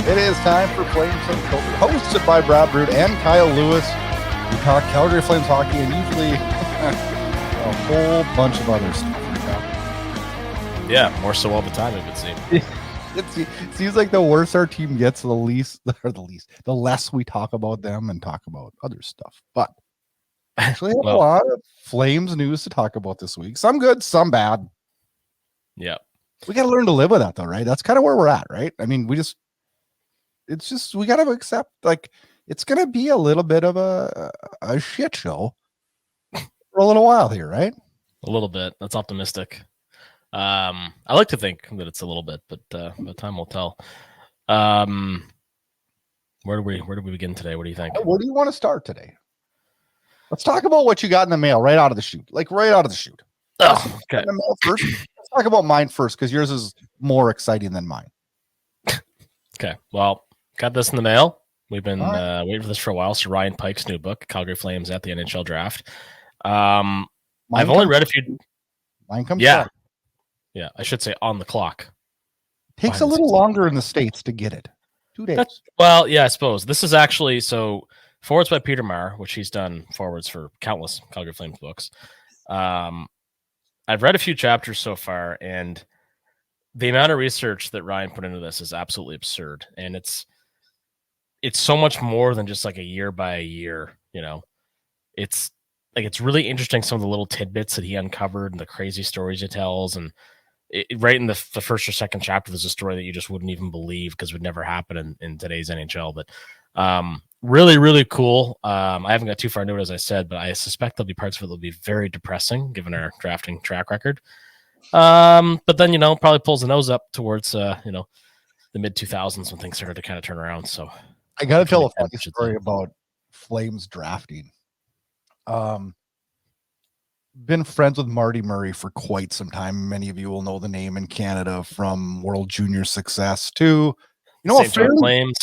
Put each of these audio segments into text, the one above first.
It is time for Flames Unfiltered, hosted by Burud and Kyle Lewis. We talk Calgary Flames hockey and usually a whole bunch of other stuff. Yeah, more so all the time, it would seem. It seems like the worse our team gets, the less we talk about them and talk about other stuff. But actually, a lot of Flames news to talk about this week. Some good, some bad. Yeah. We got to learn to live with that, though, right? That's kind of where we're at, right? I mean, we got to accept, like, it's going to be a little bit of a shit show for a little while here, right? A little bit. That's optimistic. I like to think that it's a little bit, but time will tell. Where do we begin today? What do you think? Where do you want to start today? Let's talk about what you got in the mail right out of the chute. Oh, okay. First. Let's talk about mine first, because yours is more exciting than mine. Okay. Well, got this in the mail. We've been waiting for this for a while. So Ryan Pike's new book, Calgary Flames at the NHL Draft. I've only read a few. Mine comes. Yeah. Yeah, I should say on the clock. Takes a little longer in the States to get it. 2 days. Well, yeah, I suppose. This is actually, so forwards by Peter Maher, which he's done forwards for countless Calgary Flames books. I've read a few chapters so far, and the amount of research that Ryan put into this is absolutely absurd. And it's so much more than just like a year by year, you know. It's really interesting, some of the little tidbits that he uncovered and the crazy stories he tells. And right in the first or second chapter, there's a story that you just wouldn't even believe because it would never happen in today's NHL. But really, really cool. I haven't got too far into it, as I said, but I suspect there'll be parts of it that'll be very depressing given our drafting track record. But then, probably pulls the nose up towards, the mid 2000s when things started to kind of turn around. So I got to tell a funny story about Flames drafting. Been friends with Marty Murray for quite some time. Many of you will know the name in Canada from World Junior success to, St. John Flames.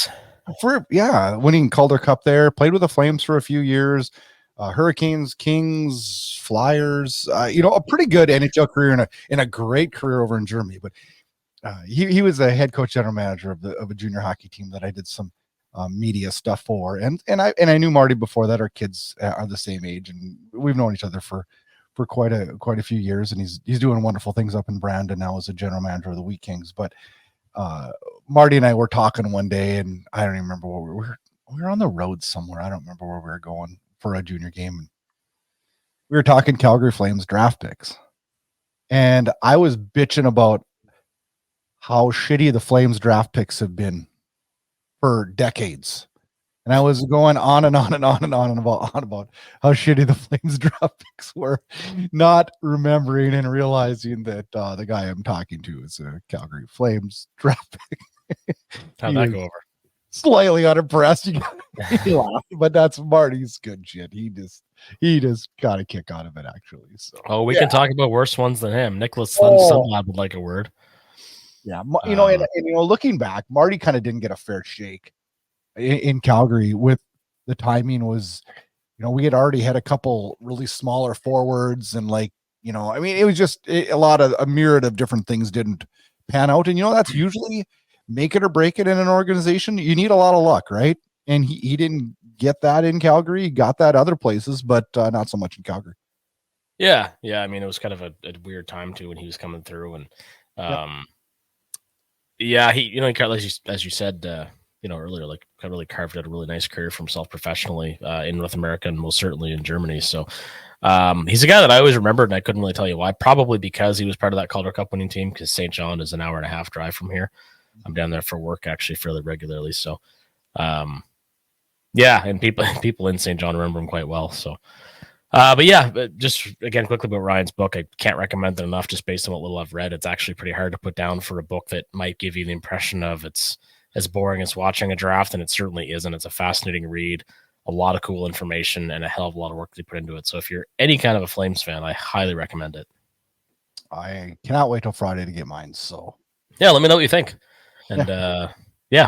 Winning Calder Cup there. Played with the Flames for a few years. Hurricanes, Kings, Flyers. A pretty good NHL career and a great career over in Germany. But he was a head coach, general manager of a junior hockey team that I did some media stuff for, and I knew Marty before that. Our kids are the same age, and we've known each other for quite a few years, and he's doing wonderful things up in Brandon now as a general manager of the Wheat Kings. But Marty and I were talking one day, and I don't even remember where we were on the road somewhere. I don't remember where we were going for a junior game, and we were talking Calgary Flames draft picks, and I was bitching about how shitty the Flames draft picks have been for decades. And I was going on and on and on and on about how shitty the Flames draft picks were, not remembering and realizing that the guy I'm talking to is a Calgary Flames draft pick. How'd that go over? Slightly unimpressed. But that's Marty's good shit. He just got a kick out of it, actually. So we can talk about worse ones than him. Nicholas Sundlad would like a word. Yeah, looking back, Marty kind of didn't get a fair shake in Calgary. With the timing was, we had already had a couple really smaller forwards, and it was just a myriad of different things didn't pan out. And that's usually make it or break it in an organization. You need a lot of luck, right? And he didn't get that in Calgary. He got that other places, but not so much in Calgary. Yeah. I mean, it was kind of a weird time too when he was coming through, and he, as you said, earlier, like really carved out a really nice career for himself professionally in North America and most certainly in Germany. So he's a guy that I always remembered, and I couldn't really tell you why. Probably because he was part of that Calder Cup winning team, because St. John is an hour and a half drive from here. I'm down there for work actually fairly regularly. So, and people in St. John remember him quite well. So, but just again, quickly about Ryan's book, I can't recommend it enough just based on what little I've read. It's actually pretty hard to put down for a book that might give you the impression of it's as boring as watching a draft, and it certainly isn't. It's a fascinating read, a lot of cool information, and a hell of a lot of work they put into it. So if you're any kind of a Flames fan, I highly recommend it. I cannot wait till Friday to get mine. So yeah, let me know what you think. And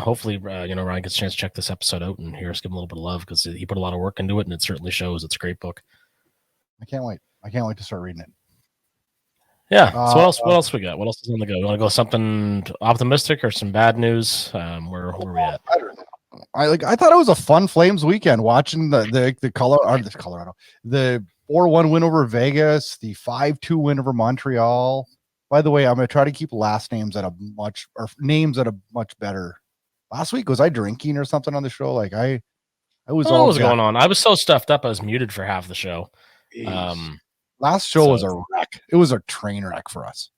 hopefully, Ryan gets a chance to check this episode out and hear us give him a little bit of love, because he put a lot of work into it, and it certainly shows. It's a great book. I can't wait. I can't wait to start reading it. Yeah. So what else? What else we got? What else is on the go? You want to go something optimistic or some bad news? Where are we at? I thought it was a fun Flames weekend watching the Colorado, the 4-1 win over Vegas, the 5-2 win over Montreal. By the way, I'm gonna try to keep last names at a much better. Last week, was I drinking or something on the show? Like I was What was going on? I was so stuffed up I was muted for half the show. Last show was a wreck. It was a train wreck for us.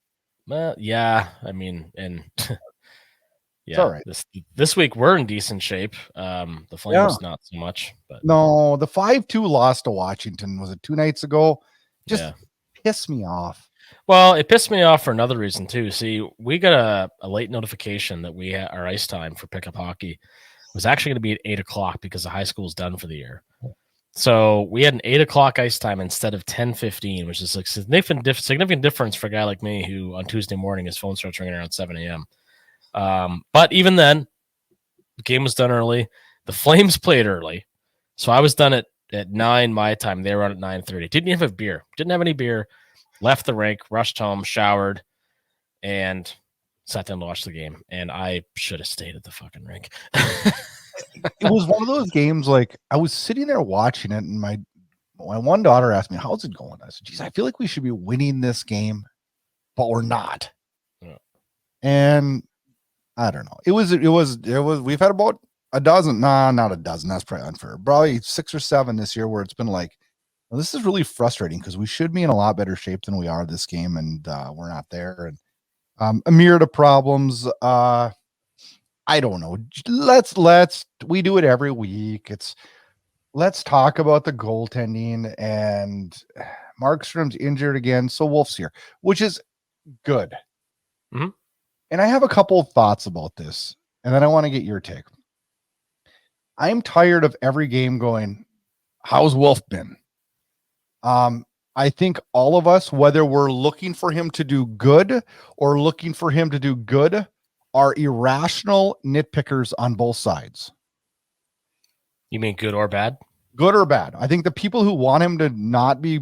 Yeah, I mean, and yeah, all right. This week we're in decent shape. The Flames not so much, but no, the 5-2 loss to Washington, was it 2 nights ago? Just pissed me off. Well, it pissed me off for another reason too. See, we got a late notification that our ice time for pickup hockey was actually going to be at 8:00 because the high school's done for the year. So we had an 8:00 ice time instead of 10:15, which is a significant difference for a guy like me who on Tuesday morning his phone starts ringing around 7 a.m. But even then, the game was done early. The Flames played early, so I was done at 9 my time. They were on at 9:30. Didn't even have beer. Didn't have any beer. Left the rink, rushed home, showered, and sat down to watch the game. And I should have stayed at the fucking rink. It was one of those games, like I was sitting there watching it, and my one daughter asked me, "How's it going?" I said, "Geez, I feel like we should be winning this game, but we're not." Yeah. And I don't know. It was. We've had about a dozen. Nah, not a dozen. That's probably unfair. Probably 6 or 7 this year where it's been like, well, this is really frustrating because we should be in a lot better shape than we are this game, and we're not there. And a myriad of problems. I don't know. We do it every week. Let's talk about the goaltending, and Markstrom's injured again. So Wolf's here, which is good. Mm-hmm. And I have a couple of thoughts about this, and then I want to get your take. I'm tired of every game going, how's Wolf been? I think all of us, whether we're looking for him to do good or looking for him to do good, are irrational nitpickers on both sides. You mean good or bad? Good or bad. I think the people who want him to not be,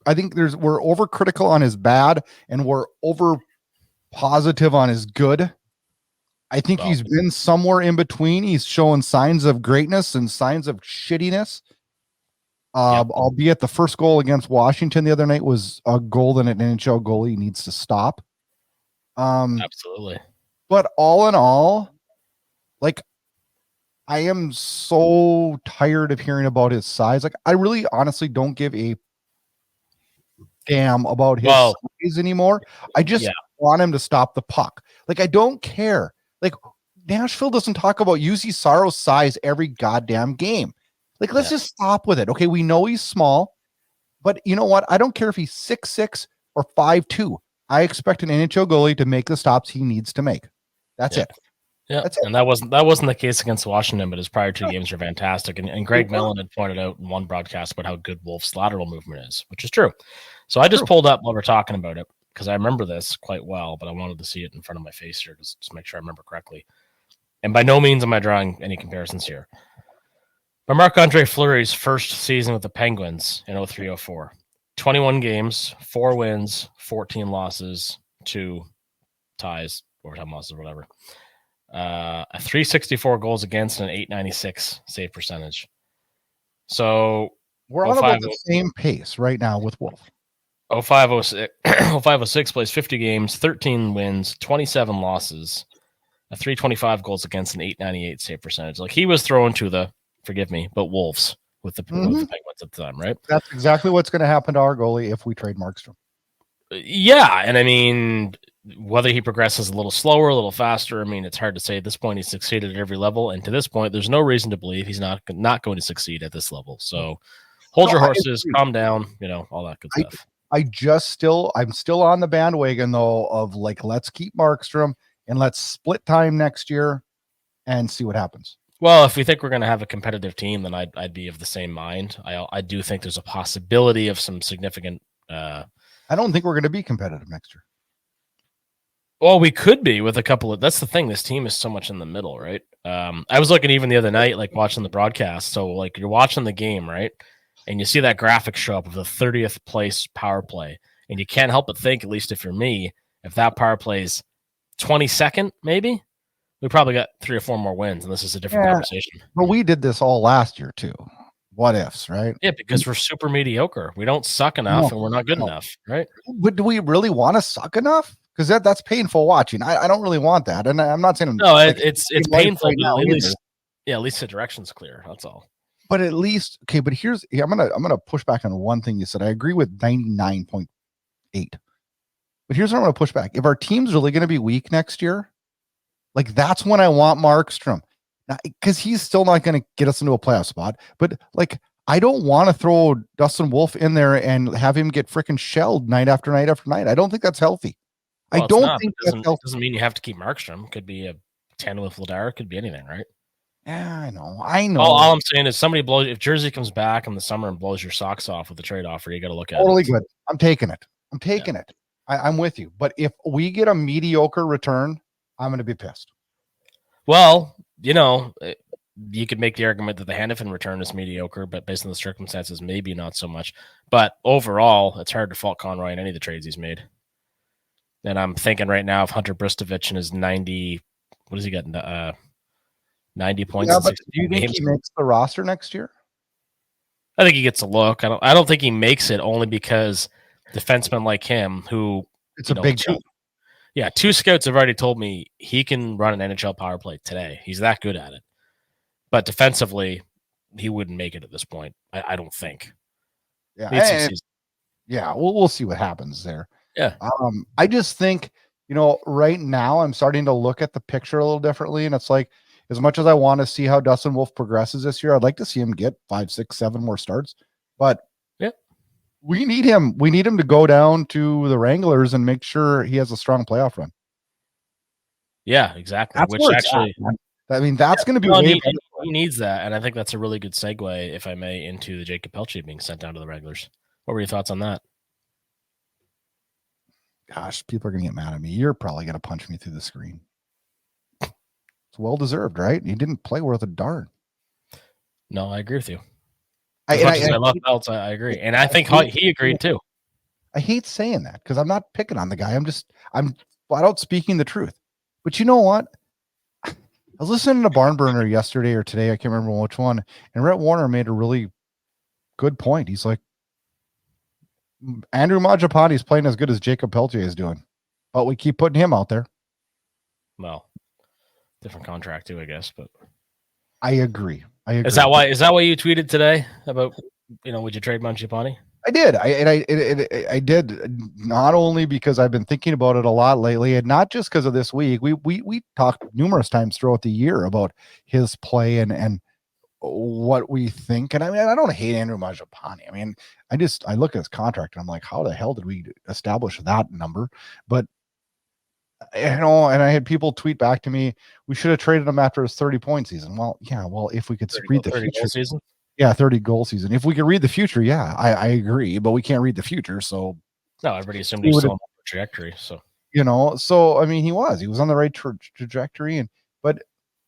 I think we're overcritical on his bad and we're over positive on his good. I think he's been somewhere in between. He's showing signs of greatness and signs of shittiness. Albeit the first goal against Washington the other night was a goal that an NHL goalie needs to stop. Absolutely. But all in all, like, I am so tired of hearing about his size. Like, I really honestly don't give a damn about his size anymore. I just want him to stop the puck. Like, I don't care. Like, Nashville doesn't talk about Juuse Saros' size every goddamn game. Like, let's just stop with it. Okay, we know he's small, but you know what? I don't care if he's 6'6" or 5'2". I expect an NHL goalie to make the stops he needs to make. That's it. Yeah, that's it. And that wasn't the case against Washington, but his prior 2 games are fantastic. And Greg Millen had pointed out in one broadcast about how good Wolf's lateral movement is, which is true. So I just pulled up while we're talking about it because I remember this quite well, but I wanted to see it in front of my face here just to make sure I remember correctly. And by no means am I drawing any comparisons here. But Marc-Andre Fleury's first season with the Penguins in 03-04, 21 games, 4 wins, 14 losses, 2 ties, overtime losses, or whatever. A 364 goals against and an 896 save percentage. So we're on about the same pace right now with Wolf. 05-06 plays 50 games, 13 wins, 27 losses, a 325 goals against an 898 save percentage. Like, he was thrown to the, forgive me, but Wolves with the Penguins at the time, right? That's exactly what's going to happen to our goalie if we trade Markstrom. Yeah, and I mean, whether he progresses a little slower, a little faster, I mean, it's hard to say. At this point, he's succeeded at every level, and to this point, there's no reason to believe he's not going to succeed at this level. So, hold your horses, calm down, all that good stuff. I'm still on the bandwagon though of like, let's keep Markstrom and let's split time next year and see what happens. Well, if we think we're going to have a competitive team, then I'd be of the same mind. I do think there's a possibility of some significant. I don't think we're going to be competitive next year. Well, we could be with a couple of. That's the thing. This team is so much in the middle, right? I was looking even the other night, like watching the broadcast. So, like, you're watching the game, right? And you see that graphic show up of the 30th place power play, And you can't help but think, at least if you're me, if that power plays 22nd, maybe we probably got 3 or 4 more wins, and this is a different conversation. But we did this all last year too. What ifs, right? Yeah, because we're super mediocre. We don't suck enough, and we're not good enough, right? But do we really want to suck enough? Because that's painful watching. I don't really want that, and I'm not saying it's painful. Right now, at least the direction's clear. That's all. But at least okay. But I'm gonna push back on one thing you said. I agree with 99.8. But here's what I'm gonna push back. If our team's really gonna be weak next year, like that's when I want Markstrom. Now, because he's still not going to get us into a playoff spot. But like, I don't want to throw Dustin Wolf in there and have him get freaking shelled night after night after night. I don't think that's healthy. Well, I don't think that's healthy. Doesn't mean you have to keep Markstrom. Could be a tandem with Vladar. Could be anything, right? Yeah, I know. All I'm saying is if Jersey comes back in the summer and blows your socks off with a trade offer, you got to look at it. Totally good. I'm taking it. I'm with you. But if we get a mediocre return, I'm going to be pissed. Well, you could make the argument that the Hannafin return is mediocre, but based on the circumstances, maybe not so much. But overall, it's hard to fault Conroy in any of the trades he's made. And I'm thinking right now of Hunter Brzustewicz and his 90. What does he get? 90 points. Yeah, but do you think he makes the roster next year? I think he gets a look. I don't think he makes it only because defensemen like him, who it's a big jump. Yeah, 2 scouts have already told me he can run an NHL power play today. He's that good at it. But defensively, he wouldn't make it at this point. I don't think. Yeah, we'll see what happens there. Yeah. I just think, right now I'm starting to look at the picture a little differently, and it's like, as much as I want to see how Dustin Wolf progresses this year, I'd like to see him get 5, 6, 7 more starts. But we need him. We need him to go down to the Wranglers and make sure he has a strong playoff run. Yeah, exactly. That's Which actually, that's going to be he needs that, and I think that's a really good segue, if I may, into the Jacob Pelletier being sent down to the Wranglers. What were your thoughts on that? Gosh, people are going to get mad at me. You're probably going to punch me through the screen. It's well deserved, right? He didn't play worth a darn. No, I agree with you. I love Pelts. I agree, and I think he agreed too. I hate saying that because I'm not picking on the guy. I'm flat out speaking the truth. But you know what? I was listening to Barn Burner yesterday or today. I can't remember which one. And Rhett Warner made a really good point. He's like, Andrew Mangiapane is playing as good as Jacob Pelletier is doing, but we keep putting him out there. Well, different contract too, I guess. But I agree. Is that why you tweeted today about, would you trade Mangiapane? I did. I did, not only because I've been thinking about it a lot lately, and not just because of this week. We talked numerous times throughout the year about his play and what we think. And I mean, I don't hate Andrew Mangiapane. I mean, I look at his contract and I'm like, how the hell did we establish that number? But and I had people tweet back to me, we should have traded him after his 30-point season. Well, yeah, if we could read the future season. Yeah, 30-goal season. If we could read the future, yeah, I agree, but we can't read the future. So no, everybody assumed he was still on the trajectory. So so I mean, he was on the right trajectory, but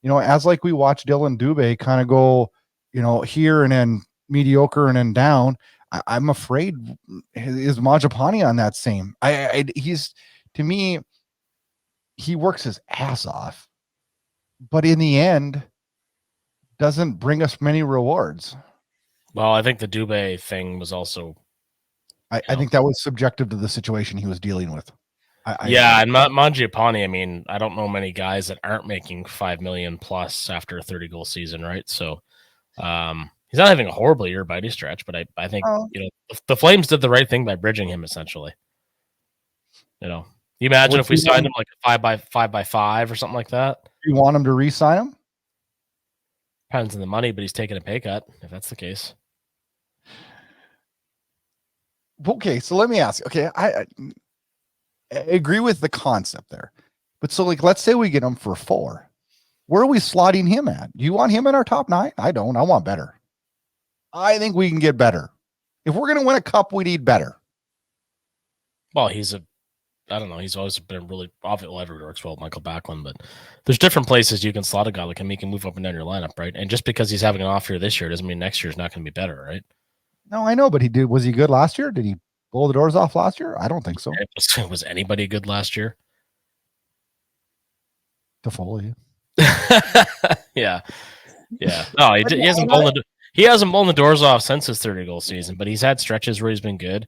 as like we watch Dylan Dubé kind of go, here and then mediocre and then down. I'm afraid is Mangiapane on that same. He's, to me, he works his ass off, but in the end, doesn't bring us many rewards. Well, I think the Dubé thing was also. I think that was subjective to the situation he was dealing with. And Mangiapane, I mean, I don't know many guys that aren't making $5 million plus after a 30-goal season, right? So he's not having a horrible year by any stretch, but I think the Flames did the right thing by bridging him essentially. You imagine if we signed him like a 5x5 or something like that. You want him to re-sign him? Depends on the money, but he's taking a pay cut if that's the case. Okay, so let me ask you. Okay, I agree with the concept there, but so let's say we get him for 4. Where are we slotting him at? Do you want him in our top 9? I don't. I want better. I think we can get better. If we're going to win a cup, we need better. Well, I don't know. He's always been really obviously everywhere works well with Michael Backlund, but there's different places you can slot a guy that can make him move up and down your lineup, right? And just because he's having an off year this year doesn't mean next year's not going to be better, right? No, I know, but was he good last year? Did he blow the doors off last year? I don't think so. Was anybody good last year? Toffoli. Yeah. No, he hasn't blown the doors off since his 30-goal season, but he's had stretches where he's been good.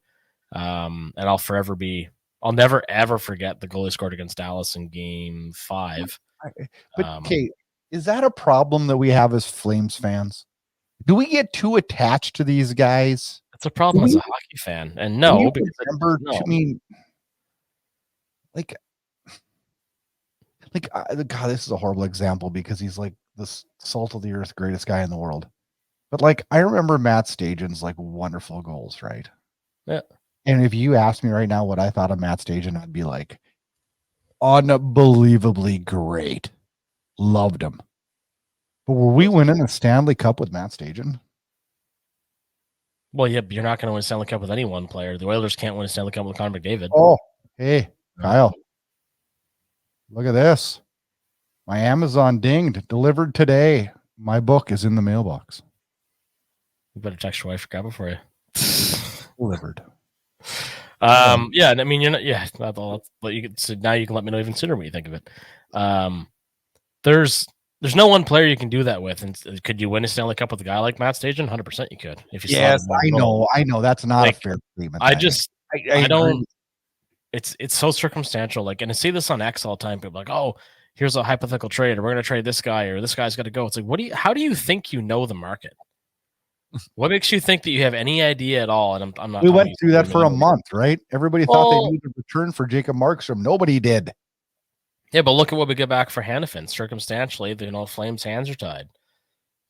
And I'll never ever forget the goal he scored against Dallas in Game 5. But okay, is that a problem that we have as Flames fans? Do we get too attached to these guys? That's a problem as a hockey fan, and no, because I mean, God, this is a horrible example because he's like the salt of the earth, greatest guy in the world. But like, I remember Matt Stajan's like wonderful goals, right? Yeah. And if you asked me right now what I thought of Matt Stajan, I'd be like, unbelievably great. Loved him. But were we winning a Stanley Cup with Matt Stajan? Well, yeah, but you're not going to win a Stanley Cup with any one player. The Oilers can't win a Stanley Cup with Connor McDavid. Oh, hey, Kyle. Look at this. My Amazon dinged, delivered today. My book is in the mailbox. You better text your wife or grab it for you. Delivered. Yeah, I mean, you're not. Yeah, not all. But so now you can let me know even sooner what you think of it. There's no one player you can do that with. And could you win a Stanley Cup with a guy like Matt Stajan? 100% you could. If you yes, I know. That's not a fair statement. I don't. It's so circumstantial. Like, and I see this on X all the time. People are like, oh, here's a hypothetical trade, or we're going to trade this guy, or this guy's got to go. It's like, how do you think you know the market? What makes you think that you have any idea at all? And I'm not. We went through that for a month, right? Everybody thought they needed a return for Jacob Markstrom. Nobody did. Yeah, but look at what we get back for Hannafin. Circumstantially, Flames' hands are tied.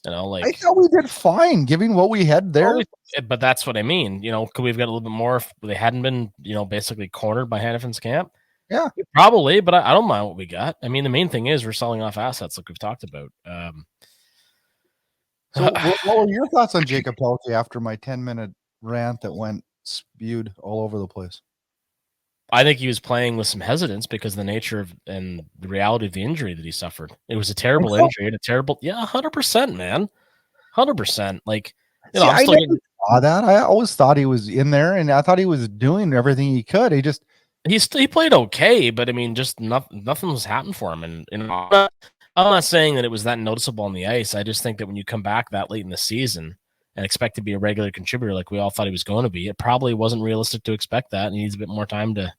Like I thought we did fine, given what we had there. But that's what I mean. Could we've got a little bit more if they hadn't been, basically cornered by Hannafin's camp? Yeah, probably. But I don't mind what we got. I mean, the main thing is we're selling off assets, like we've talked about. So, what were your thoughts on Jacob Pelletier after my 10-minute rant that went spewed all over the place? I think he was playing with some hesitance because of the nature of and the reality of the injury that he suffered. It was a terrible injury and 100%, man, 100%. Like, I never saw that. I always thought he was in there, and I thought he was doing everything he could. He played okay, but I mean, just nothing was happening for him. And I'm not saying that it was that noticeable on the ice. I just think that when you come back that late in the season and expect to be a regular contributor like we all thought he was going to be, it probably wasn't realistic to expect that. And he needs a bit more time to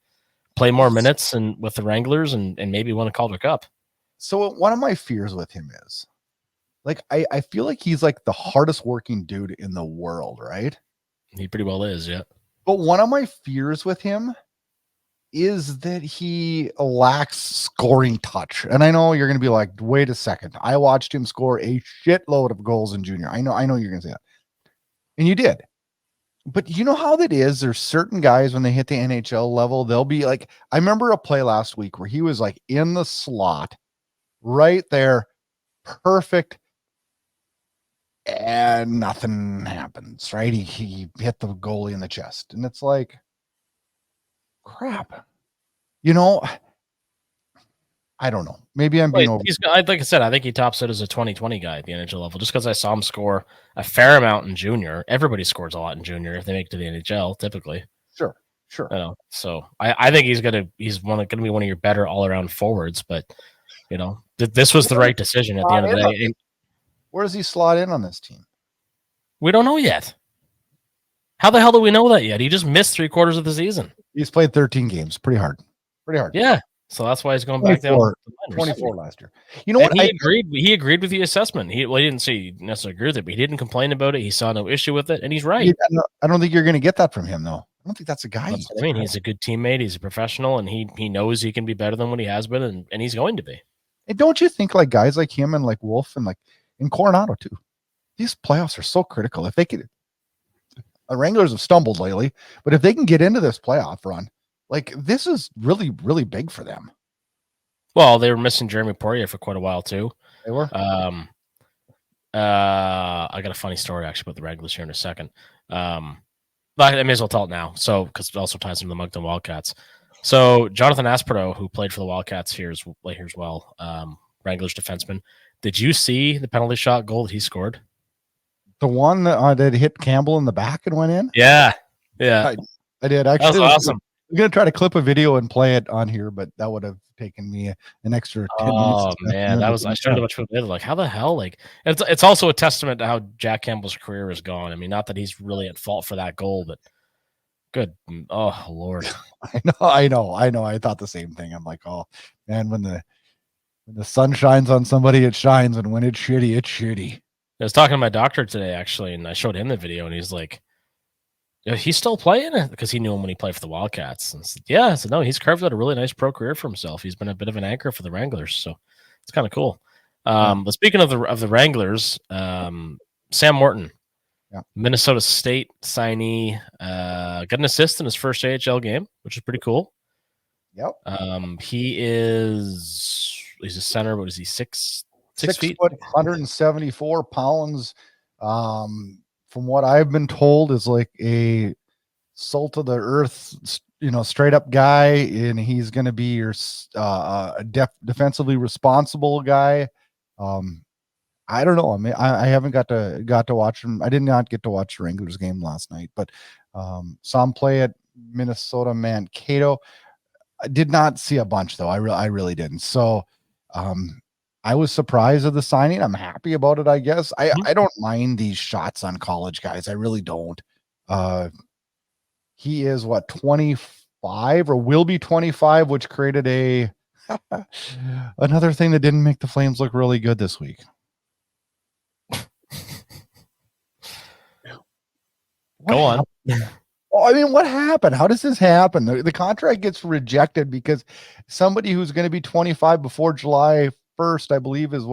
play more minutes and with the Wranglers and maybe win a Calder Cup. So one of my fears with him is, like, I feel like he's like the hardest working dude in the world, right? He pretty well is, yeah. But one of my fears with him is that he lacks scoring touch. And I know you're going to be like, wait a second. I watched him score a shitload of goals in junior. I know you're going to say that. And you did. But you know how that is? There's certain guys when they hit the NHL level, they'll be like, I remember a play last week where he was like in the slot right there, perfect, and nothing happens, right? He hit the goalie in the chest, and it's like, crap. I don't know. Maybe I'm being over. Like I said, I think he tops it as a 2020 guy at the NHL level. Just because I saw him score a fair amount in junior. Everybody scores a lot in junior if they make it to the NHL, typically. Sure. So I think he's gonna be one of your better all around forwards. But this was the right decision at the end of the day. Where does he slot in on this team? We don't know yet. How the hell do we know that yet? He just missed 3/4 of the season. He's played 13 games. Pretty hard. Yeah. So that's why he's going back down. 24 last year. You know what? He agreed with the assessment. He didn't say he necessarily agree with it, but he didn't complain about it. He saw no issue with it, and he's right. I don't think you're going to get that from him, though. I don't think that's a guy. That's what I mean. He's a good teammate. He's a professional, and he knows he can be better than what he has been, and he's going to be. And don't you think like guys like him and like Wolf and like in Coronado too? These playoffs are so critical. If they could, the Wranglers have stumbled lately, but if they can get into this playoff run, like this is really, really big for them. Well, they were missing Jeremy Poirier for quite a while too. They were. I got a funny story actually about the Wranglers here in a second. But I may as well tell it now. So because it also ties into the Moncton Wildcats. So Jonathan Asperdo, who played for the Wildcats here as well, Wranglers defenseman. Did you see the penalty shot goal that he scored? The one that hit Campbell in the back and went in? Yeah. I did. That was Actually, awesome. I'm going to try to clip a video and play it on here, but that would have taken me an extra 10 minutes. Oh man, I showed a bunch of people like, how the hell? Like, it's also a testament to how Jack Campbell's career has gone. I mean, not that he's really at fault for that goal, but good. Oh Lord. I know. I thought the same thing. I'm like, oh man, when the sun shines on somebody, it shines, and when it's shitty, it's shitty. I was talking to my doctor today, actually, and I showed him the video, and he's like, yeah, he's still playing it because he knew him when he played for the Wildcats. And I said, yeah, I said, no, he's carved out a really nice pro career for himself. He's been a bit of an anchor for the Wranglers, so it's kind of cool. But speaking of the Wranglers, Sam Morton, Minnesota State signee, got an assist in his first AHL game, which is pretty cool. Yep. He's a center. What is he? 6 feet, 174 pounds. From what I've been told, is like a salt of the earth, straight up guy, and he's going to be your defensively responsible guy. I don't know. I mean, I haven't got to watch him. I did not get to watch the Wranglers game last night, but saw him play at Minnesota Mankato. I did not see a bunch though. I really didn't. So I was surprised at the signing. I'm happy about it, I guess. I don't mind these shots on college guys. I really don't. He is 25 or will be 25, which created another thing that didn't make the Flames look really good this week. Go on. Oh, I mean, what happened? How does this happen? The contract gets rejected because somebody who's going to be 25 before July 1st, I believe, is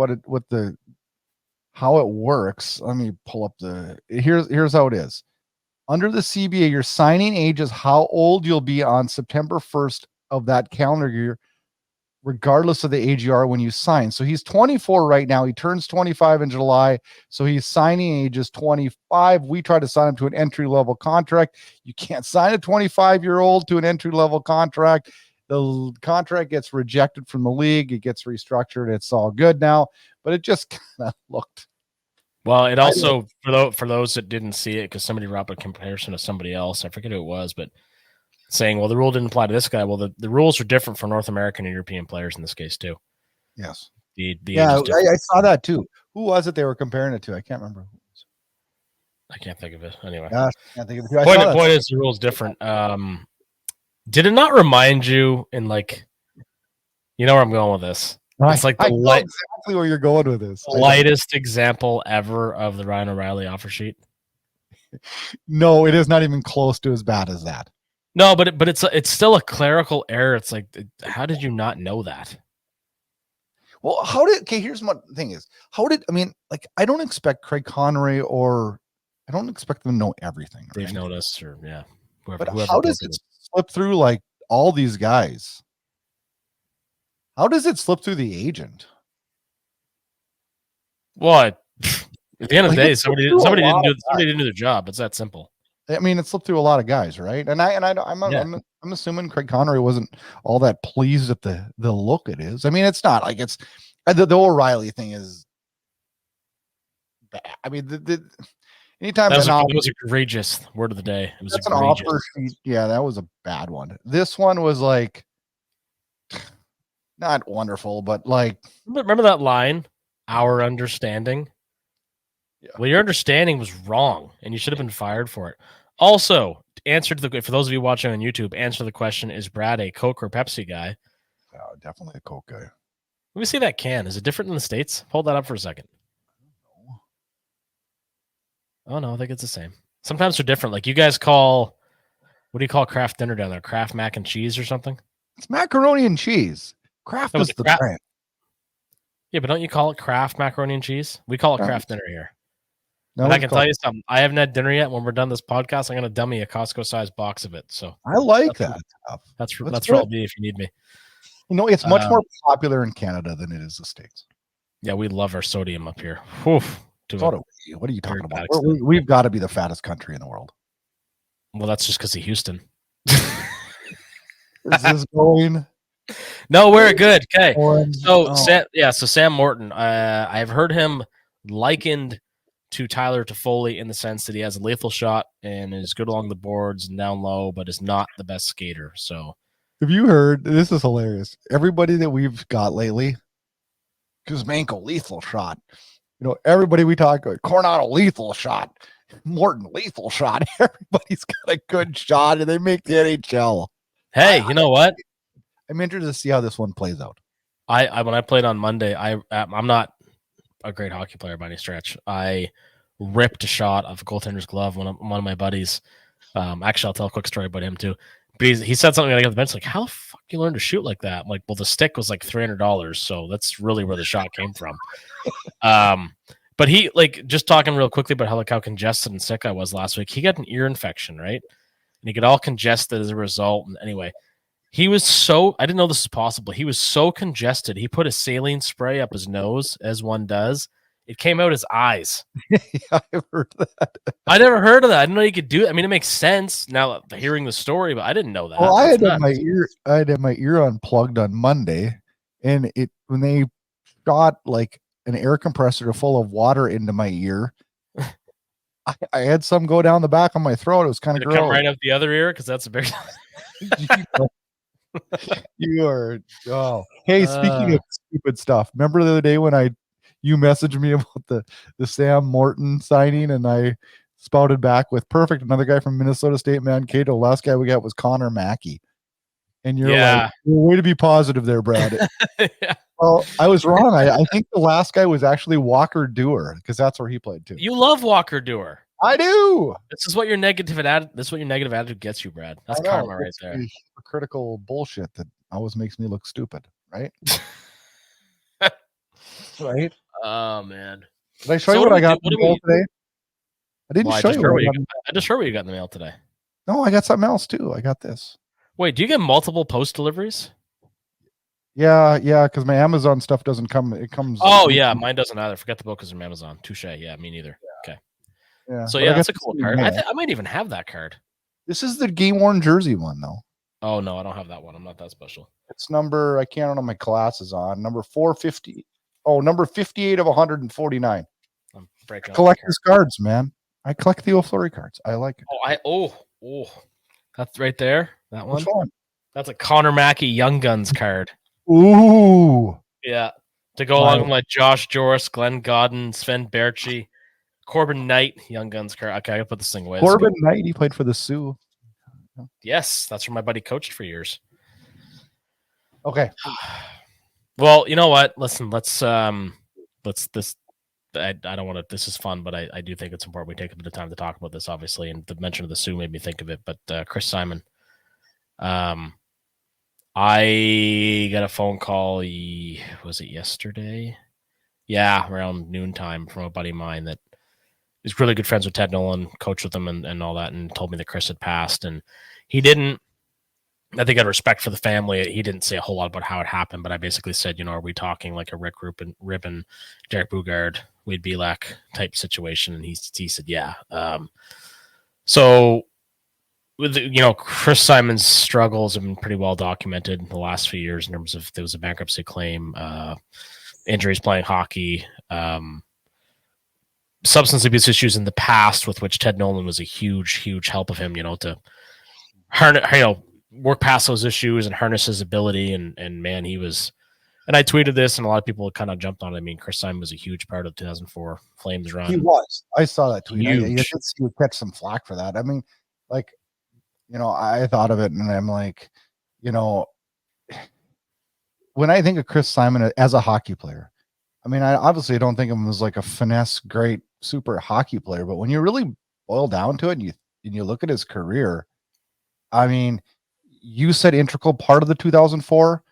how it works. Let me pull up here's how it is. Under the CBA, your signing age is how old you'll be on September 1st of that calendar year, regardless of the age you are when you sign. So he's 24 right now. He turns 25 in July. So he's signing age is 25. We try to sign him to an entry-level contract. You can't sign a 25-year-old to an entry-level contract. The contract gets rejected from the league. It gets restructured. It's all good now. But it just kind of looked. Well, it also, for those that didn't see it, because somebody brought up a comparison to somebody else, I forget who it was, but saying, well, the rule didn't apply to this guy. Well, the rules are different for North American and European players in this case, too. Yes. I saw that, too. Who was it they were comparing it to? I can't remember. I can't think of it. Anyway. Gosh, I can't think of it. Point is, the rule's different. Did it not remind you in, like, you know where I'm going with this? It's like I know exactly where you're going with this. Lightest example ever of the Ryan O'Reilly offer sheet. No, it is not even close to as bad as that. No, but it's still a clerical error. It's like, how did you not know that? Well, here's what the thing is. I don't expect Craig Connery I don't expect them to know everything. They've noticed, or whoever how does it slip through like all these guys? How does it slip through the agent? What? At the end of the day, somebody didn't do their job. It's that simple. I mean, it slipped through a lot of guys, right? I'm assuming Craig Connery wasn't all that pleased at the look it is. I mean, it's not like it's the O'Reilly thing is bad. I mean, anytime that was egregious. Word of the day. It was that's egregious. An offer sheet. Yeah, that was a bad one. This one was like not wonderful, but like remember that line, our understanding. Yeah. Well, your understanding was wrong, and you should have been fired for it. Also, for those of you watching on YouTube, answer the question: is Brad a Coke or Pepsi guy? Oh, definitely a Coke guy. Let me see that can. Is it different in the States? Hold that up for a second. Oh no, I think it's the same. Sometimes they're different. Like you guys what do you call Kraft dinner down there? Kraft mac and cheese or something? It's macaroni and cheese. Kraft is the brand. Yeah, but don't you call it Kraft macaroni and cheese? We call it Kraft dinner here. No, and I can tell you something. I haven't had dinner yet. When we're done this podcast, I'm going to dummy a Costco-sized box of it. So I like that stuff. That's where I'll be if you need me. It's much more popular in Canada than it is the States. Yeah, we love our sodium up here. What are you talking about? We've got to be the fattest country in the world. Well, that's just because of Houston. Is this going? No, we're good. Okay. So Sam Morton, I've heard him likened to Tyler Toffoli in the sense that he has a lethal shot and is good along the boards and down low, but is not the best skater. So, have you heard? This is hilarious. Everybody that we've got lately, Kuzmenko lethal shot. You know, everybody we talk about, Coronado lethal shot, Morton lethal shot. Everybody's got a good shot, and they make the NHL. hey, you know what? I'm interested to see how this one plays out. I when I played on Monday, I'm not a great hockey player by any stretch. I ripped a shot of a goaltender's glove. One of my buddies. Actually, I'll tell a quick story about him too. But he said something like on the bench, like, "How the fuck you learn to shoot like that?" I'm like, well, the stick was like $300, so that's really where the shot came from. But he, like, just talking real quickly about how congested and sick I was last week. He got an ear infection, right? And he got all congested as a result. And anyway, he was so, I didn't know this was possible. He was so congested. He put a saline spray up his nose, as one does. It came out his eyes. Yeah, I've heard that. I never heard of that. I didn't know you could do it. I mean, it makes sense now hearing the story, but I didn't know that. Well, I That's had nuts. my ear unplugged on Monday, and when they shot like an air compressor full of water into my ear, I had some go down the back of my throat. It was kind of gross. Come right out the other ear because that's a big. You are. Oh, hey, speaking of stupid stuff, remember the other day when you messaged me about the Sam Morton signing, and I spouted back with perfect. Another guy from Minnesota State Mankato. Last guy we got was Connor Mackey, and you're like, way to be positive there, Brad. Yeah. Well, I was wrong. I think the last guy was actually Walker Dewar, because that's where he played too. You love Walker Dewar. I do. This is what your negative attitude gets you, Brad. That's karma right there. Critical bullshit that always makes me look stupid, right? Right. Oh man. Did I show you what I got in the mail today? I didn't show you. I just heard what you got in the mail today. No, I got something else too. I got this. Wait, do you get multiple post deliveries? Yeah, because my Amazon stuff doesn't come. It comes. Oh yeah, mine doesn't either. Forget the book because from Amazon. Touche. Yeah, me neither. Yeah. Okay. Yeah. So yeah, that's a cool card. I might even have that card. This is the game worn jersey one though. Oh no, I don't have that one. I'm not that special. It's number. I can't know my glasses on. Number 450. Oh, number 58 of 149. I'm breaking. Collector's cards, man. I collect the O'Fleury cards. I like it. Oh, that's right there. That one. Which one? That's a Connor Mackey Young Guns card. Ooh. Yeah. To go along with like Josh Joris, Glenn Godden, Sven Berchi, Corbin Knight, Young Guns card. Okay, I gotta put this thing away. Corbin Knight, he played for the Sioux. Yes, that's where my buddy coached for years. Okay. Well, you know what? Listen, let's this. I don't want to. This is fun, but I do think it's important we take a bit of time to talk about this, obviously. And the mention of the Sioux made me think of it. But Chris Simon, I got a phone call. Was it yesterday? Yeah, around noontime from a buddy of mine that is really good friends with Ted Nolan, coached with him and all that, and told me that Chris had passed. And he didn't. I think out of respect for the family, he didn't say a whole lot about how it happened, but I basically said, are we talking like a Rick Ribbon, Derek Bugard, Wade Belak type situation? And he said, yeah. So, with Chris Simon's struggles have been pretty well documented in the last few years in terms of there was a bankruptcy claim, injuries playing hockey, substance abuse issues in the past with which Ted Nolan was a huge, huge help of him, to work past those issues and harness his ability. And man, he was, and I tweeted this and a lot of people kind of jumped on it. I mean, Chris Simon was a huge part of the 2004 Flames run. He was. I saw that tweet. Huge. I guess he would catch some flack for that. I mean, like, I thought of it and I'm like, when I think of Chris Simon as a hockey player, I mean, I obviously don't think of him as like a finesse, great, super hockey player, but when you really boil down to it and you look at his career, I mean, you said integral part of the 2004.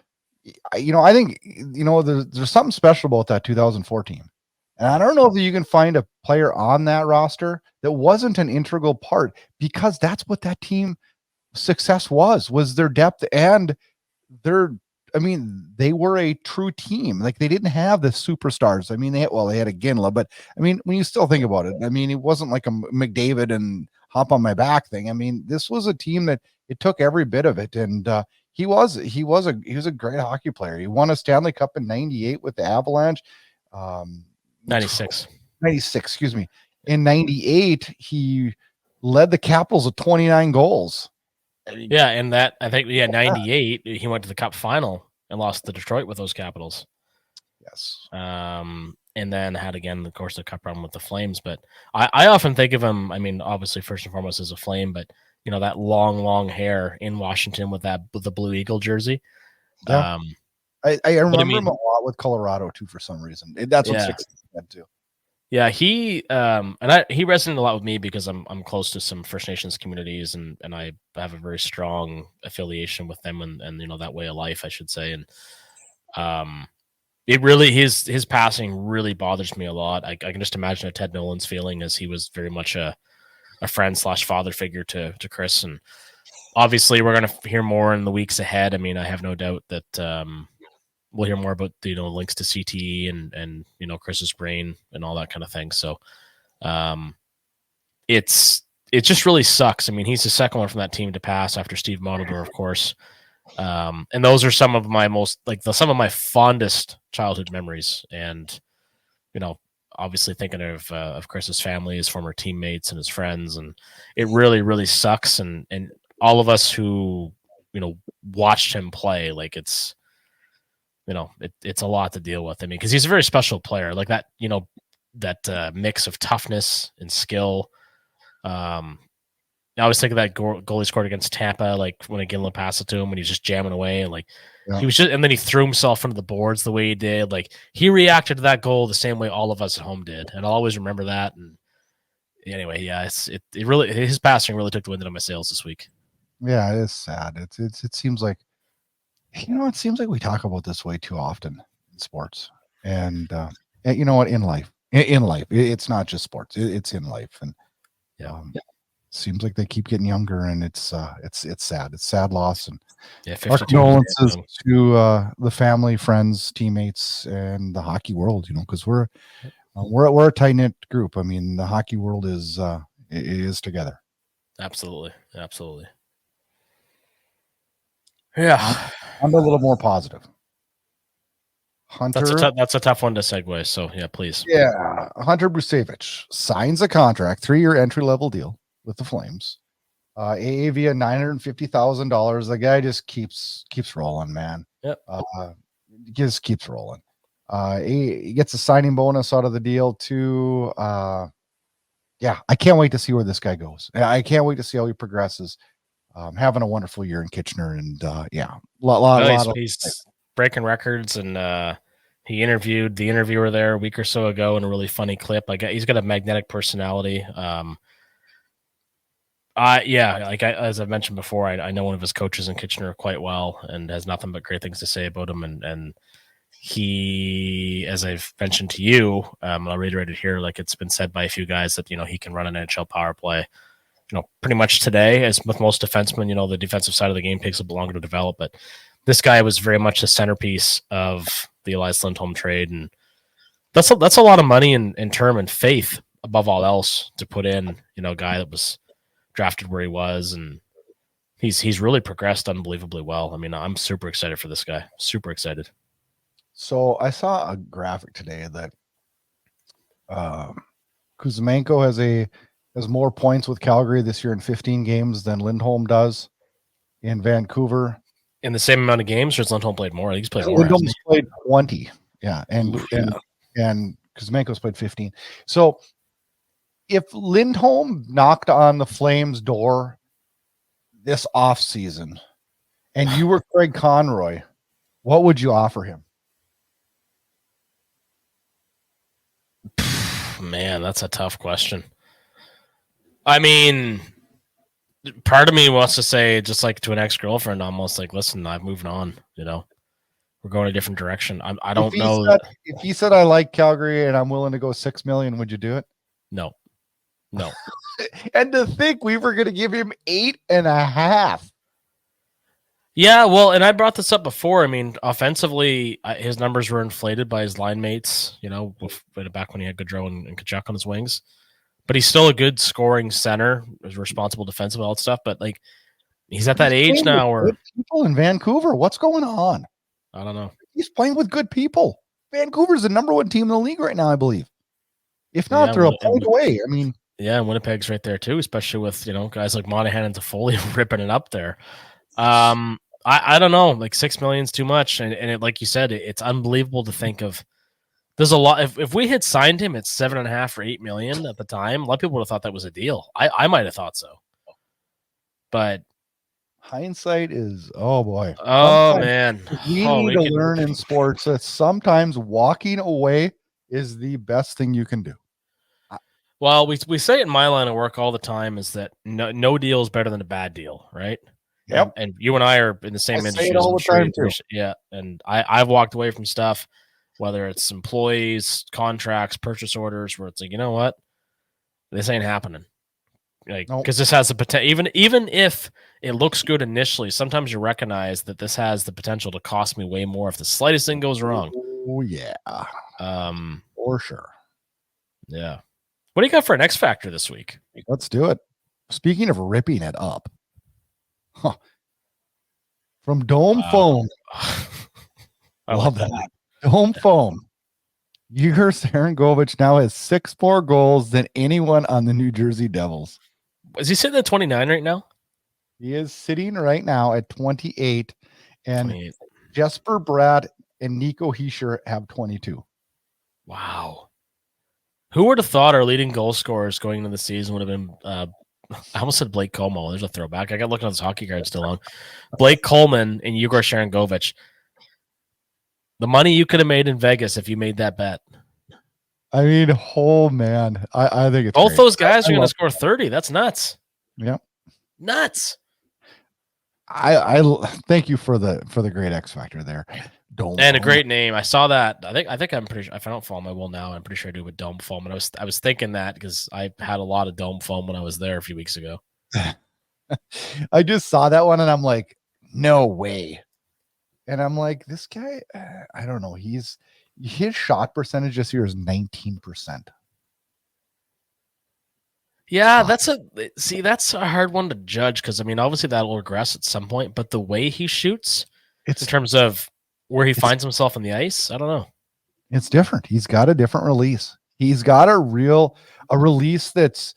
I think, there's something special about that 2004 team. And I don't know if you can find a player on that roster that wasn't an integral part, because that's what that team success was their depth and they were a true team. Like, they didn't have the superstars. I mean, they had Iginla, but I mean, when you still think about it, I mean, it wasn't like a McDavid and hop on my back thing. I mean, this was a team that it took every bit of it. And he was a great hockey player. He won a Stanley Cup in 98 with the Avalanche. 96, excuse me. in 98, he led the Capitals with 29 goals. Yeah, and that I think 98 he went to the Cup final and lost to Detroit with those Capitals. Yes. And then had again, of course, the Cup run with the Flames. But I often think of him. I mean, obviously, first and foremost as a Flame, but that long hair in Washington with the Blue Eagle jersey. Yeah. I remember him a lot with Colorado too for some reason. That's what sticks in my head too. Yeah, he he resonated a lot with me because I'm close to some First Nations communities and I have a very strong affiliation with them and that way of life, I should say. And it really his passing really bothers me a lot. I can just imagine Ted Nolan's feeling as he was very much a friend / father figure to Chris. And obviously we're gonna hear more in the weeks ahead. I mean, I have no doubt that we'll hear more about links to CTE and Chris's brain and all that kind of thing. So it just really sucks. I mean, he's the second one from that team to pass after Steve Montador, of course. And those are some of my some of my fondest childhood memories. And obviously thinking of Chris's family, his former teammates, and his friends, and it really, really sucks. And all of us who watched him play, like it's a lot to deal with. I mean, because he's a very special player, like that. That mix of toughness and skill. I was thinking that goal he scored against Tampa, like when Iginla passed it to him, when he's just jamming away, and he was and then he threw himself into the boards the way he did. Like he reacted to that goal the same way all of us at home did, and I'll always remember that. And anyway, yeah, it really his passing really took the wind out of my sails this week. Yeah, it is sad. It seems like it seems like we talk about this way too often in sports, and you know what, in life, it's not just sports; it's in life, and seems like they keep getting younger, and it's sad. It's sad loss, and our condolences to the family, friends, teammates, and the hockey world. Because we're a tight knit group. I mean, the hockey world is together. Absolutely. Yeah, I'm a little more positive. Hunter, that's a tough one to segue. So yeah, please. Yeah, Hunter Brzustewicz signs a contract, 3-year entry-level deal with the Flames. AAV at $950,000. The guy just keeps rolling, man. Yep. Just keeps rolling. He gets a signing bonus out of the deal too. I can't wait to see where this guy goes. I can't wait to see how he progresses. Having a wonderful year in Kitchener, and he's breaking records, and he interviewed the interviewer there a week or so ago in a really funny clip. He's got a magnetic personality. As I mentioned before, I know one of his coaches in Kitchener quite well, and has nothing but great things to say about him. And he, as I've mentioned to you, I'll reiterate it here, like it's been said by a few guys that he can run an NHL power play. Pretty much today, as with most defensemen, the defensive side of the game takes a bit longer to develop, but this guy was very much the centerpiece of the Elias Lindholm trade, and that's a lot of money in term and faith above all else to put in. A guy that was drafted where he was, and he's really progressed unbelievably well. I mean, I'm super excited for this guy. Super excited. So I saw a graphic today that Kuzmenko has more points with Calgary this year in 15 games than Lindholm does in Vancouver. In the same amount of games, or has Lindholm played more? I think he's played more. Lindholm's played 20. Yeah. And Kuzmenko's played 15. So if Lindholm knocked on the Flames' door this offseason and you were Craig Conroy, what would you offer him? Man, that's a tough question. I mean, part of me wants to say, just like to an ex-girlfriend, almost like, listen, I'm moving on, we're going a different direction. I don't know. If he said, I like Calgary and I'm willing to go $6 million, would you do it? No. And to think we were going to give him 8.5. Yeah, well, and I brought this up before. I mean, offensively, his numbers were inflated by his line mates, back when he had Gaudreau and Tkachuk on his wings. But he's still a good scoring center, is responsible defensive, all that stuff. But he's at that age now where people in Vancouver, what's going on? I don't know. He's playing with good people. Vancouver's the number one team in the league right now, I believe. If not, they're a point away. I mean, yeah, Winnipeg's right there too, especially with guys like Monahan and Toffoli ripping it up there. I don't know, like $6 million is too much, and it, like you said, it's unbelievable to think of. There's a lot. If we had signed him at 7.5 or 8 million at the time, a lot of people would have thought that was a deal. I might have thought so, but hindsight is, oh boy. Oh man, we need to learn in sports that sometimes walking away is the best thing you can do. Well, we say it in my line of work all the time is that no deal is better than a bad deal, right? Yep. And you and I are in the same industry. Say it all the time too. Yeah, and I've walked away from stuff, whether it's employees, contracts, purchase orders, where it's like, you know what, this ain't happening. Like, because this has the potential. Even if it looks good initially, sometimes you recognize that this has the potential to cost me way more if the slightest thing goes wrong. Oh yeah, for sure. Yeah. What do you got for an X Factor this week? Let's do it. Speaking of ripping it up, from Dome Phone. I love that. Dome Phone. Igor Sharangovich now has 6 more goals than anyone on the New Jersey Devils. Is he sitting at 29 right now? He is sitting right now at 28, and 28. Jesper Bratt and Nico Hischier have 22. Wow. Who would have thought our leading goal scorers going into the season would have been I almost said Blake Coleman. There's a throwback. I got looking at his hockey card still on. Blake Coleman and Igor Sharangovich. The money you could have made in Vegas if you made that bet. I mean, oh man, I think it's both great. Those guys are going to score 30. That's nuts. Yeah, nuts. I thank you for the great X Factor there. Dome and a great name. I saw that. I think I'm pretty sure. If I don't follow my will now, I'm pretty sure I do with Dome Foam. And I was thinking that because I had a lot of Dome Foam when I was there a few weeks ago. I just saw that one and I'm like, no way. And I'm like, this guy, I don't know. His shot percentage this year is 19%. Yeah, that's a hard one to judge because I mean, obviously that'll regress at some point. But the way he shoots, in terms of where he finds himself on the ice, I don't know. It's different. He's got a different release. He's got a release that's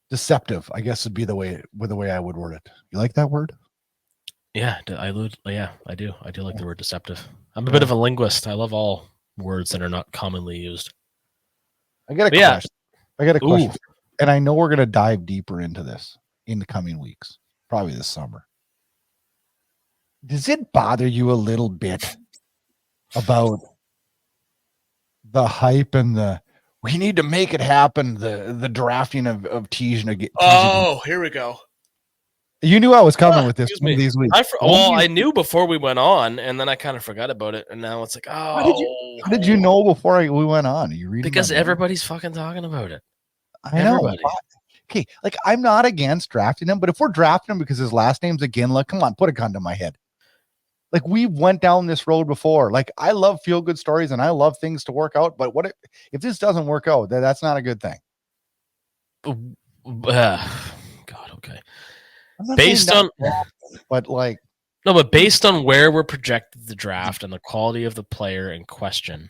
deceptive, I guess would be the way I would word it. You like that word? Yeah, I do. I do like the word deceptive. I'm a bit of a linguist. I love all words that are not commonly used. I got a question. And I know we're going to dive deeper into this in the coming weeks, probably this summer. Does it bother you a little bit about the hype and we need to make it happen, the drafting of Tijana? Oh, here we go. You knew I was coming with this these weeks. I knew before we went on, and then I kind of forgot about it, and now it's like, oh. How did you know before we went on? You read because everybody's fucking talking about it. I know. Okay, like I'm not against drafting him, but if we're drafting him because his last name's Iginla, come on, put a gun to my head. Like we went down this road before. Like I love feel good stories and I love things to work out, but what if this doesn't work out? That's not a good thing. God, okay. Based on, but like no, but based on where we're projected the draft and the quality of the player in question,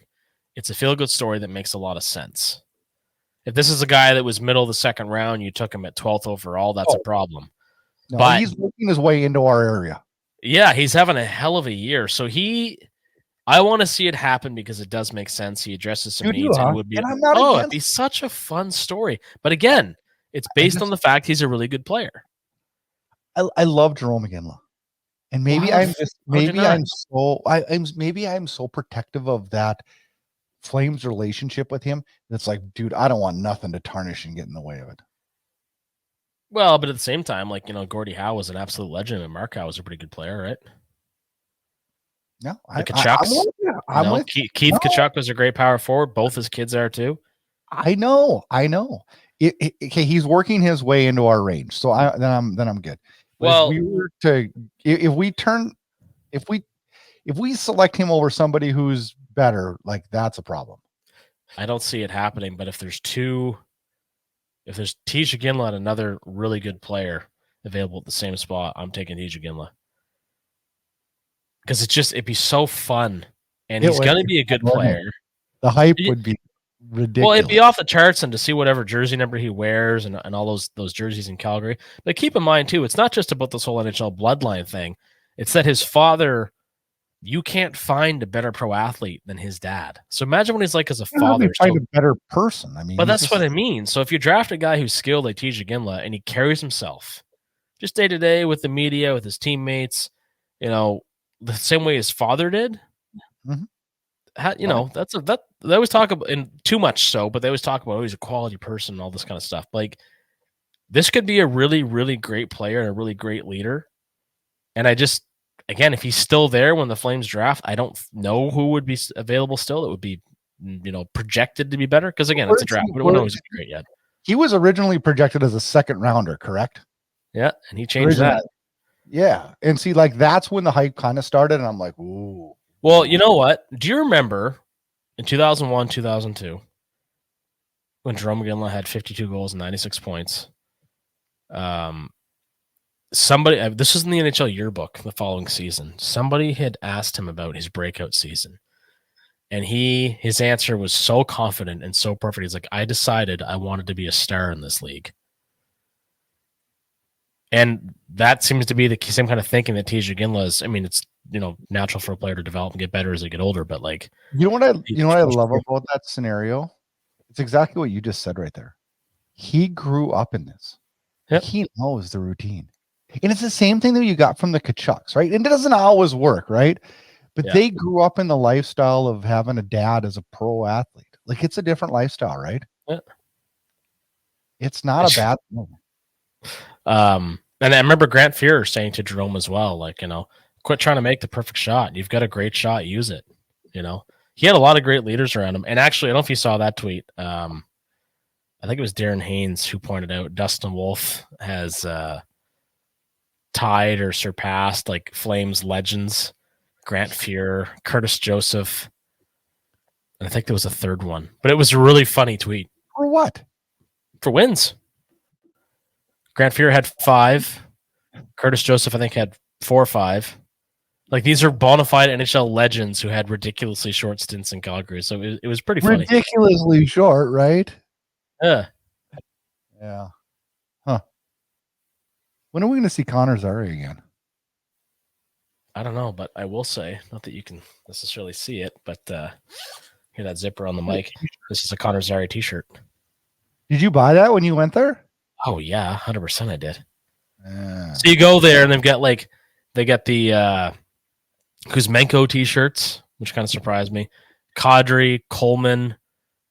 it's a feel good story that makes a lot of sense. If this is a guy that was middle of the second round, you took him at 12th overall, that's a problem. No, but he's working his way into our area. Yeah, he's having a hell of a year. So I want to see it happen because it does make sense. He addresses some needs and would be. And it'd be such a fun story. But again, it's based on the fact he's a really good player. I love Jerome Iginla. And maybe I'm so protective of that Flames relationship with him. That's like, dude, I don't want nothing to tarnish and get in the way of it. Well, but at the same time, like, Gordie Howe was an absolute legend and Mark Howe was a pretty good player, right? No, Keith Tkachuk was a great power forward. Both his kids are too. I know. Okay, he's working his way into our range, so then I'm good. But well, if we select him over somebody who's better, like that's a problem. I don't see it happening, but if there's Tij Iginla and another really good player available at the same spot, I'm taking Tij Iginla. Because it'd be so fun. And he's going to be a good player. The hype would be. ridiculous. Well, it'd be off the charts, and to see whatever jersey number he wears and all those jerseys in Calgary. But keep in mind too, it's not just about this whole NHL bloodline thing. It's that his father, you can't find a better pro athlete than his dad. So imagine what he's like as a father. Find a better person. I mean, but that's what I mean. So if you draft a guy who's skilled like Cgy Iginla and he carries himself just day to day with the media, with his teammates, you know, the same way his father did. Mm-hmm. You know, that they always talk about, and too much so, but they always talk about he's a quality person and all this kind of stuff. Like, this could be a really, really great player and a really great leader. And I just, again, if he's still there when the Flames draft, I don't know who would be available still that would be, you know, projected to be better. Because again, it's a draft. We don't know who's great yet. He was originally projected as a second rounder, correct? Yeah, and he changed that. Yeah, and see, like, that's when the hype kind of started, and I'm like, ooh. Well, you know what? Do you remember in 2001, 2002, when Jarome Iginla had 52 goals and 96 points? Somebody, this was in the NHL yearbook the following season. Somebody had asked him about his breakout season, and his answer was so confident and so perfect. He's like, I decided I wanted to be a star in this league. And that seems to be the same kind of thinking that Cgy Iginla is. I mean, it's, you know, natural for a player to develop and get better as they get older, but like, you know what I love about that scenario? It's exactly what you just said right there. He grew up in this. Yep. He knows the routine. And it's the same thing that you got from the Tkachuks, right? And it doesn't always work, right? But they grew up in the lifestyle of having a dad as a pro athlete. Like, it's a different lifestyle, right? Yeah. It's not a bad thing. And I remember Grant Fuhrer saying to Jarome as well, like, you know, quit trying to make the perfect shot. You've got a great shot, use it. You know, he had a lot of great leaders around him. And actually, I don't know if you saw that tweet. I think it was Darren Haynes who pointed out Dustin Wolf has tied or surpassed like Flames legends, Grant Fuhrer, Curtis Joseph, and I think there was a third one. But it was a really funny tweet. For what? For wins. Grant Fuhrer had 5. Curtis Joseph, I think, had 4 or 5. Like, these are bona fide NHL legends who had ridiculously short stints in Calgary. So it was pretty funny. Ridiculously short, right? Yeah. Yeah. Huh. When are we going to see Connor Zary again? I don't know, but I will say, not that you can necessarily see it, but hear that zipper on the mic. This is a Connor Zary t-shirt. Did you buy that when you went there? Oh, yeah. 100% I did. So you go there and they got the Kuzmenko t-shirts, which kind of surprised me. Kadri, Coleman,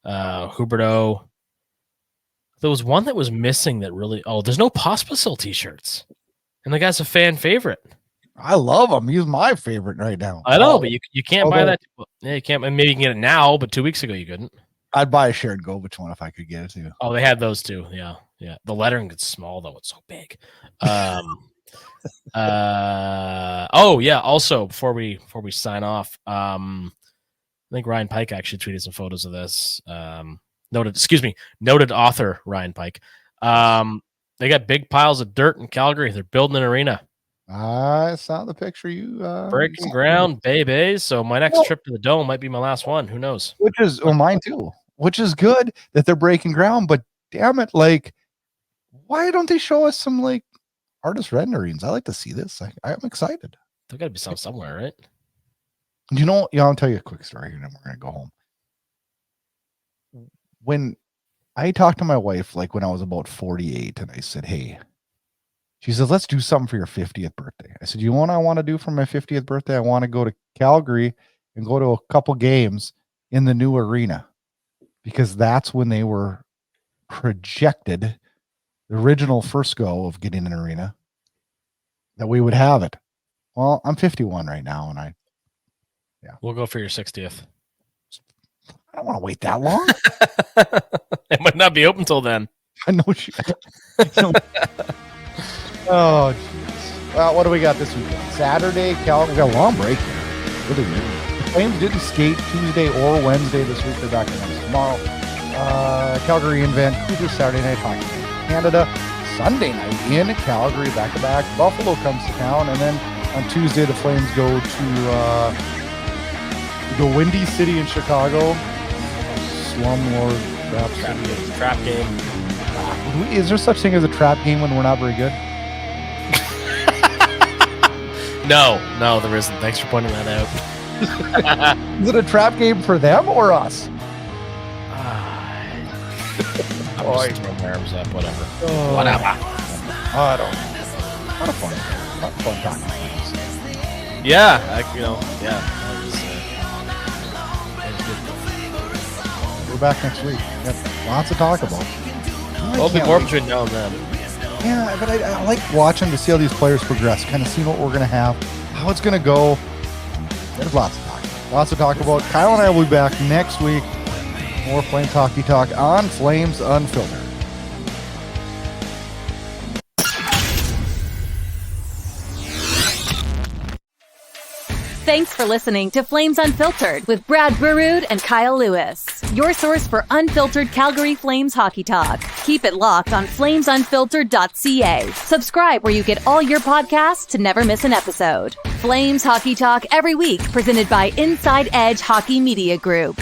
Huberdeau. There was one that was missing that really... Oh, there's no Pospisil t-shirts. And the guy's a fan favorite. I love him. He's my favorite right now. I know, but you can't buy that. Yeah, you can't. Maybe you can get it now, but 2 weeks ago you couldn't. I'd buy a Sharangovich one if I could get it too. Oh, they had those too. Yeah. Yeah. The lettering gets small though. It's so big. Oh yeah. Also, before we sign off, I think Ryan Pike actually tweeted some photos of this. Noted author Ryan Pike. They got big piles of dirt in Calgary. They're building an arena. I saw the picture you breaking ground, baby. So my next trip to the Dome might be my last one. Who knows? Which is mine too. Which is good that they're breaking ground, but damn it, like, why don't they show us some like artist renderings? I like to see this. I'm excited. There got to be some somewhere, right? You know, I'll tell you a quick story here, and then we're gonna go home. When I talked to my wife, like when I was about 48, and I said, "Hey," she said, "Let's do something for your 50th birthday." I said, "You know what I want to do for my 50th birthday? I want to go to Calgary and go to a couple games in the new arena." Because that's when they were projected, the original first go of getting an arena, that we would have it. Well, I'm 51 right now, and we'll go for your 60th. I don't want to wait that long. It might not be open till then. I know. Oh, jeez. Well, what do we got this weekend? Saturday, Calgary. We got a long break here. Really weird. The Flames didn't skate Tuesday or Wednesday this week. They're back again tomorrow. Calgary in Vancouver, Saturday night hockey in Canada. Sunday night in Calgary, back-to-back. Buffalo comes to town, and then on Tuesday the Flames go to the Windy City in Chicago. Slumlord Trap game. Is there such thing as a trap game when we're not very good? No, there isn't. Thanks for pointing that out. Is it a trap game for them or us? I'm just throwing my arms up. Whatever. Whatever. I don't know. Not a fun talking. Yeah, that was We're back next week. Got lots to talk about. There'll be more between now and then. Yeah, but I like watching to see how these players progress, kind of seeing what we're going to have, how it's going to go. There's lots to talk about. Kyle and I will be back next week. More Flames Hockey Talk on Flames Unfiltered. Thanks for listening to Flames Unfiltered with Brad Burud and Kyle Lewis, your source for unfiltered Calgary Flames hockey talk. Keep it locked on flamesunfiltered.ca. Subscribe where you get all your podcasts to never miss an episode. Flames Hockey Talk every week, presented by Inside Edge Hockey Media Group.